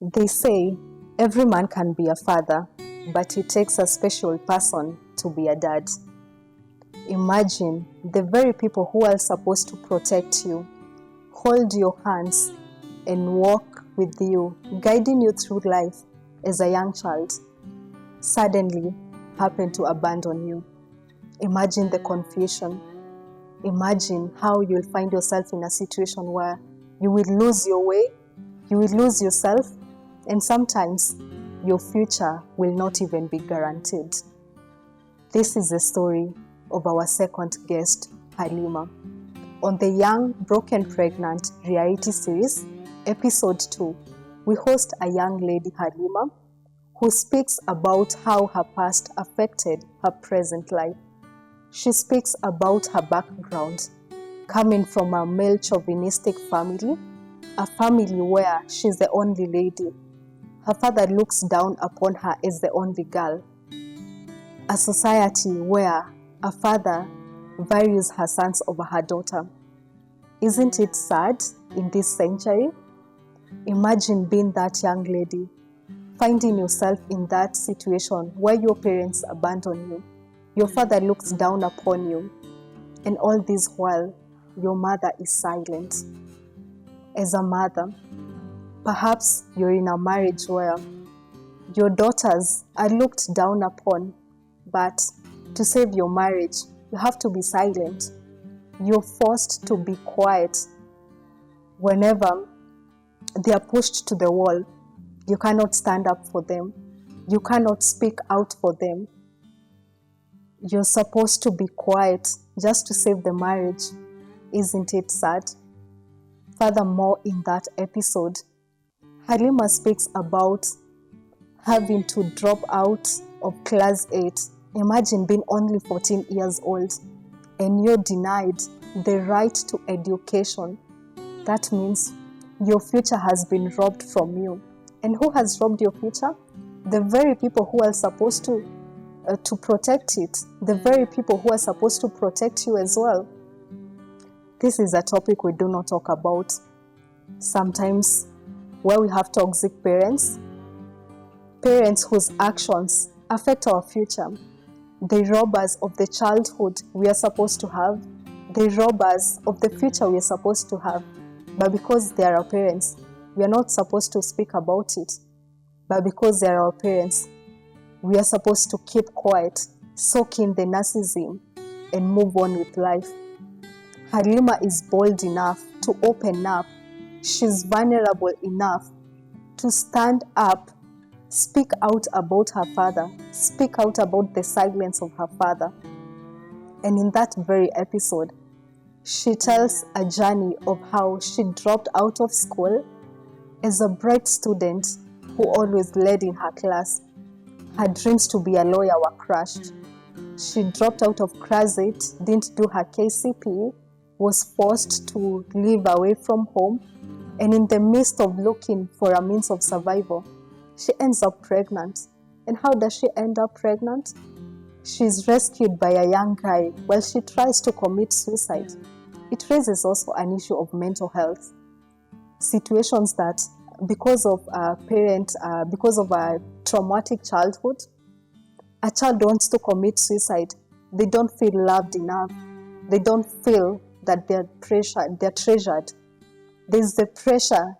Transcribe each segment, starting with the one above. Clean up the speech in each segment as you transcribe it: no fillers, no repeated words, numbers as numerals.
They say every man can be a father, but it takes a special person to be a dad. Imagine the very people who are supposed to protect you, hold your hands, and walk with you, guiding you through life as a young child, suddenly happen to abandon you. Imagine the confusion. Imagine how you'll find yourself in a situation where you will lose your way, you will lose yourself, and sometimes your future will not even be guaranteed. This is the story of our second guest, Halima. On the Young, Broken, Pregnant reality series, episode 2, we host a young lady, Halima, who speaks about how her past affected her present life. She speaks about her background, coming from a male chauvinistic family, a family where she's the only lady. Her father looks down upon her as the only girl. A society where a father values her sons over her daughter. Isn't it sad in this century? Imagine being that young lady, finding yourself in that situation where your parents abandon you, your father looks down upon you, and all this while your mother is silent. As a mother, perhaps you're in a marriage where your daughters are looked down upon, but to save your marriage, you have to be silent. You're forced to be quiet. Whenever they are pushed to the wall, you cannot stand up for them. You cannot speak out for them. You're supposed to be quiet just to save the marriage. Isn't it sad? Furthermore, in that episode, Halima speaks about having to drop out of class 8. Imagine being only 14 years old and you're denied the right to education. That means your future has been robbed from you. And who has robbed your future? The very people who are supposed to protect it. The very people who are supposed to protect you as well. This is a topic we do not talk about. Sometimes where we have toxic parents whose actions affect our future. They rob us of the childhood we are supposed to have. They rob us of the future we are supposed to have. But because they are our parents, we are not supposed to speak about it. But because they are our parents, we are supposed to keep quiet, soak in the narcissism, and move on with life. Halima is bold enough to open up. She's vulnerable enough to stand up, speak out about her father, speak out about the silence of her father. And in that very episode, she tells a journey of how she dropped out of school as a bright student who always led in her class. Her dreams to be a lawyer were crushed. She dropped out of class 8, didn't do her KCPE, was forced to live away from home, and in the midst of looking for a means of survival, she ends up pregnant. And how does she end up pregnant? She's rescued by a young guy while she tries to commit suicide. It raises also an issue of mental health. Situations that because of a traumatic childhood, a child wants to commit suicide. They don't feel loved enough. They don't feel that they're treasured. There's the pressure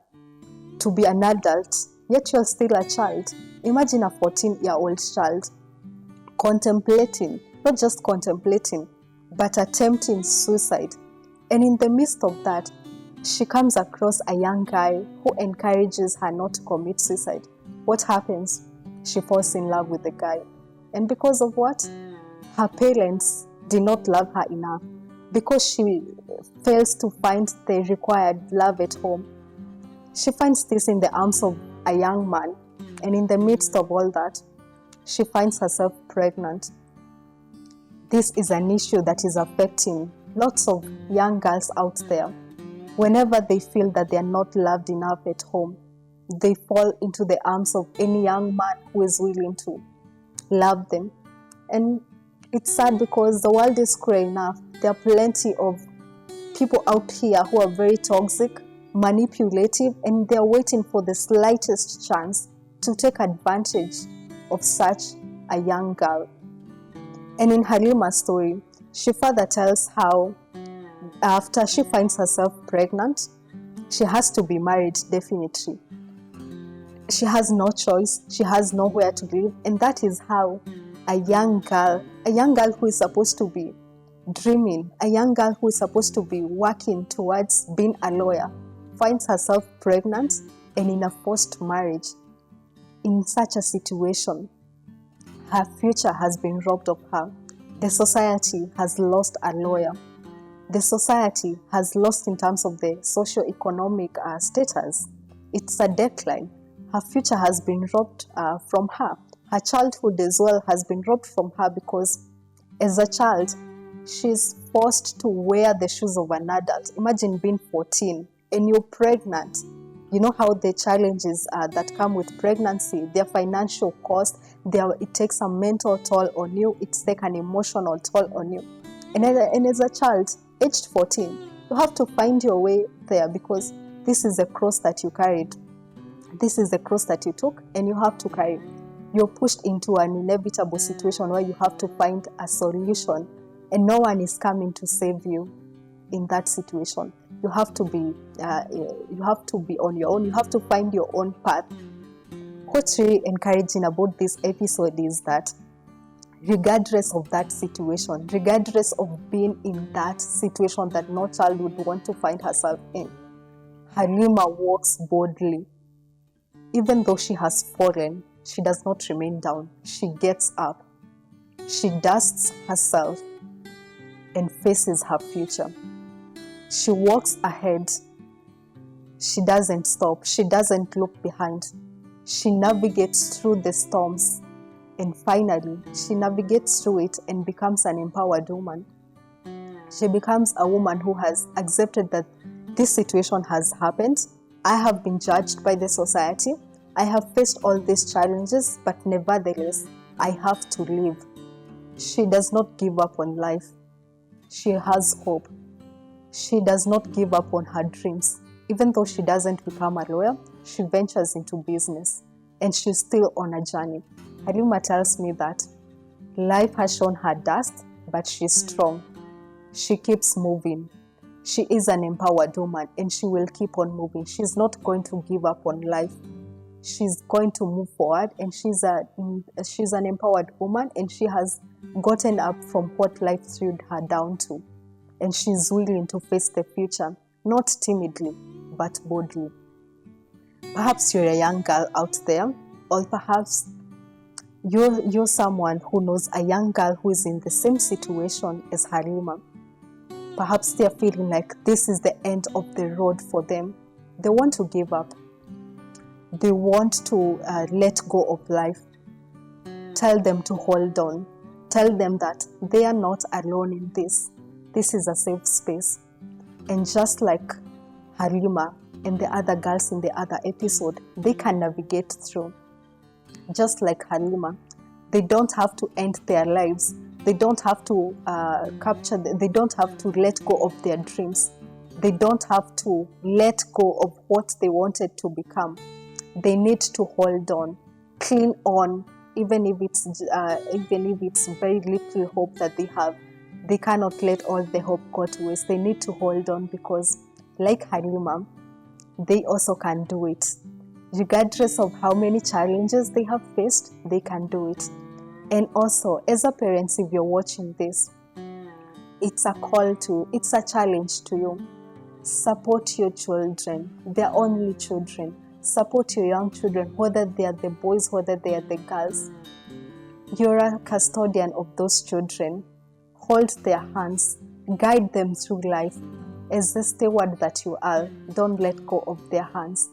to be an adult, yet you're still a child. Imagine a 14-year-old child contemplating, not just contemplating, but attempting suicide. And in the midst of that, she comes across a young guy who encourages her not to commit suicide. What happens? She falls in love with the guy. And because of what? Her parents did not love her enough. Because she fails to find the required love at home. She finds this in the arms of a young man. And in the midst of all that, she finds herself pregnant. This is an issue that is affecting lots of young girls out there. Whenever they feel that they are not loved enough at home, they fall into the arms of any young man who is willing to love them. And it's sad because the world is cruel enough. There are plenty of people out here who are very toxic, manipulative, and they're waiting for the slightest chance to take advantage of such a young girl. And in Halima's story, she further tells how after she finds herself pregnant, she has to be married definitely. She has no choice, she has nowhere to live, and that is how a young girl who is supposed to be dreaming, a young girl who is supposed to be working towards being a lawyer, finds herself pregnant and in a forced marriage. In such a situation, her future has been robbed of her. The society has lost a lawyer. The society has lost in terms of the socio-economic status. It's a decline. Her future has been robbed from her. Her childhood as well has been robbed from her, because as a child, she's forced to wear the shoes of an adult. Imagine being 14 and you're pregnant. You know how the challenges that come with pregnancy, their financial cost, it takes a mental toll on you, it takes an emotional toll on you. And as a child, aged 14, you have to find your way there, because this is the cross that you carried. This is the cross that you took, and you have to carry. You're pushed into an inevitable situation where you have to find a solution, and no one is coming to save you in that situation. You have to be on your own. You have to find your own path. What's really encouraging about this episode is that regardless of that situation, regardless of being in that situation that no child would want to find herself in, Halima walks boldly. Even though she has fallen, she does not remain down. She gets up. She dusts herself and faces her future. She walks ahead. She doesn't stop. She doesn't look behind. She navigates through the storms. And finally, she navigates through it and becomes an empowered woman. She becomes a woman who has accepted that this situation has happened. I have been judged by the society. I have faced all these challenges, but nevertheless, I have to live. She does not give up on life. She has hope. She does not give up on her dreams. Even though she doesn't become a lawyer, she ventures into business, and she's still on a journey. Halima tells me that life has shown her dust, but she's strong. She keeps moving. She is an empowered woman, and she will keep on moving. She's not going to give up on life. She's going to move forward, and she's an empowered woman, and she has gotten up from what life threw her down to. And she's willing to face the future, not timidly, but boldly. Perhaps you're a young girl out there, or perhaps you're someone who knows a young girl who is in the same situation as Halima. Perhaps they're feeling like this is the end of the road for them. They want to give up. They want to let go of life. Tell them to hold on. Tell them that they are not alone in this. This is a safe space. And just like Halima and the other girls in the other episode, they can navigate through. Just like Halima, they don't have to end their lives. They don't have to they don't have to let go of their dreams. They don't have to let go of what they wanted to become. They need to hold on, cling on, even if it's very little hope that they have. They cannot let all the hope go to waste. They need to hold on, because like Halima, they also can do it. Regardless of how many challenges they have faced, they can do it. And also, as a parent, if you're watching this, it's a challenge to you. Support your children. They're only children. Support your young children, whether they are the boys, whether they are the girls. You're a custodian of those children. Hold their hands. Guide them through life. As the steward that you are, don't let go of their hands.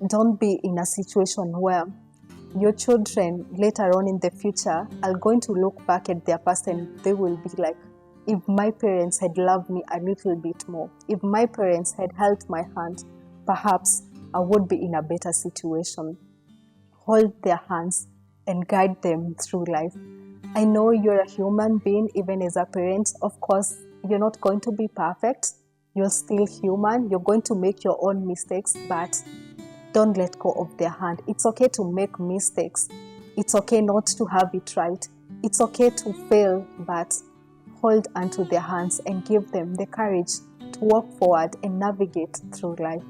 Don't be in a situation where your children later on in the future are going to look back at their past and they will be like, if my parents had loved me a little bit more, if my parents had held my hand, perhaps I would be in a better situation. Hold their hands and guide them through life. I know you're a human being, even as a parent. Of course, you're not going to be perfect. You're still human. You're going to make your own mistakes, but don't let go of their hand. It's okay to make mistakes. It's okay not to have it right. It's okay to fail, but hold onto their hands and give them the courage to walk forward and navigate through life.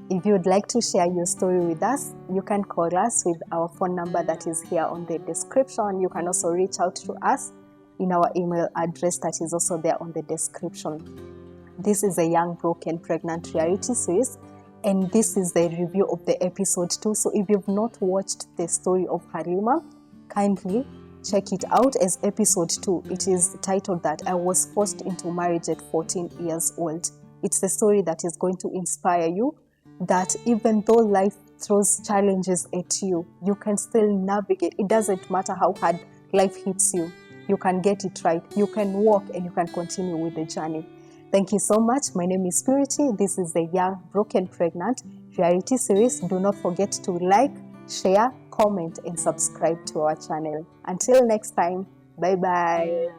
If you would like to share your story with us, you can call us with our phone number that is here on the description. You can also reach out to us in our email address that is also there on the description. This is a Young, Broken, Pregnant reality series, and this is the review of the episode 2. So if you've not watched the story of Halima, kindly check it out as episode 2. It is titled that I was forced into marriage at 14 years old. It's the story that is going to inspire you that even though life throws challenges at you, you can still navigate. It doesn't matter how hard life hits you. You can get it right. You can walk and you can continue with the journey. Thank you so much. My name is Purity. This is the Young, Broken, Pregnant reality series. Do not forget to like, share, comment, and subscribe to our channel. Until next time, bye-bye.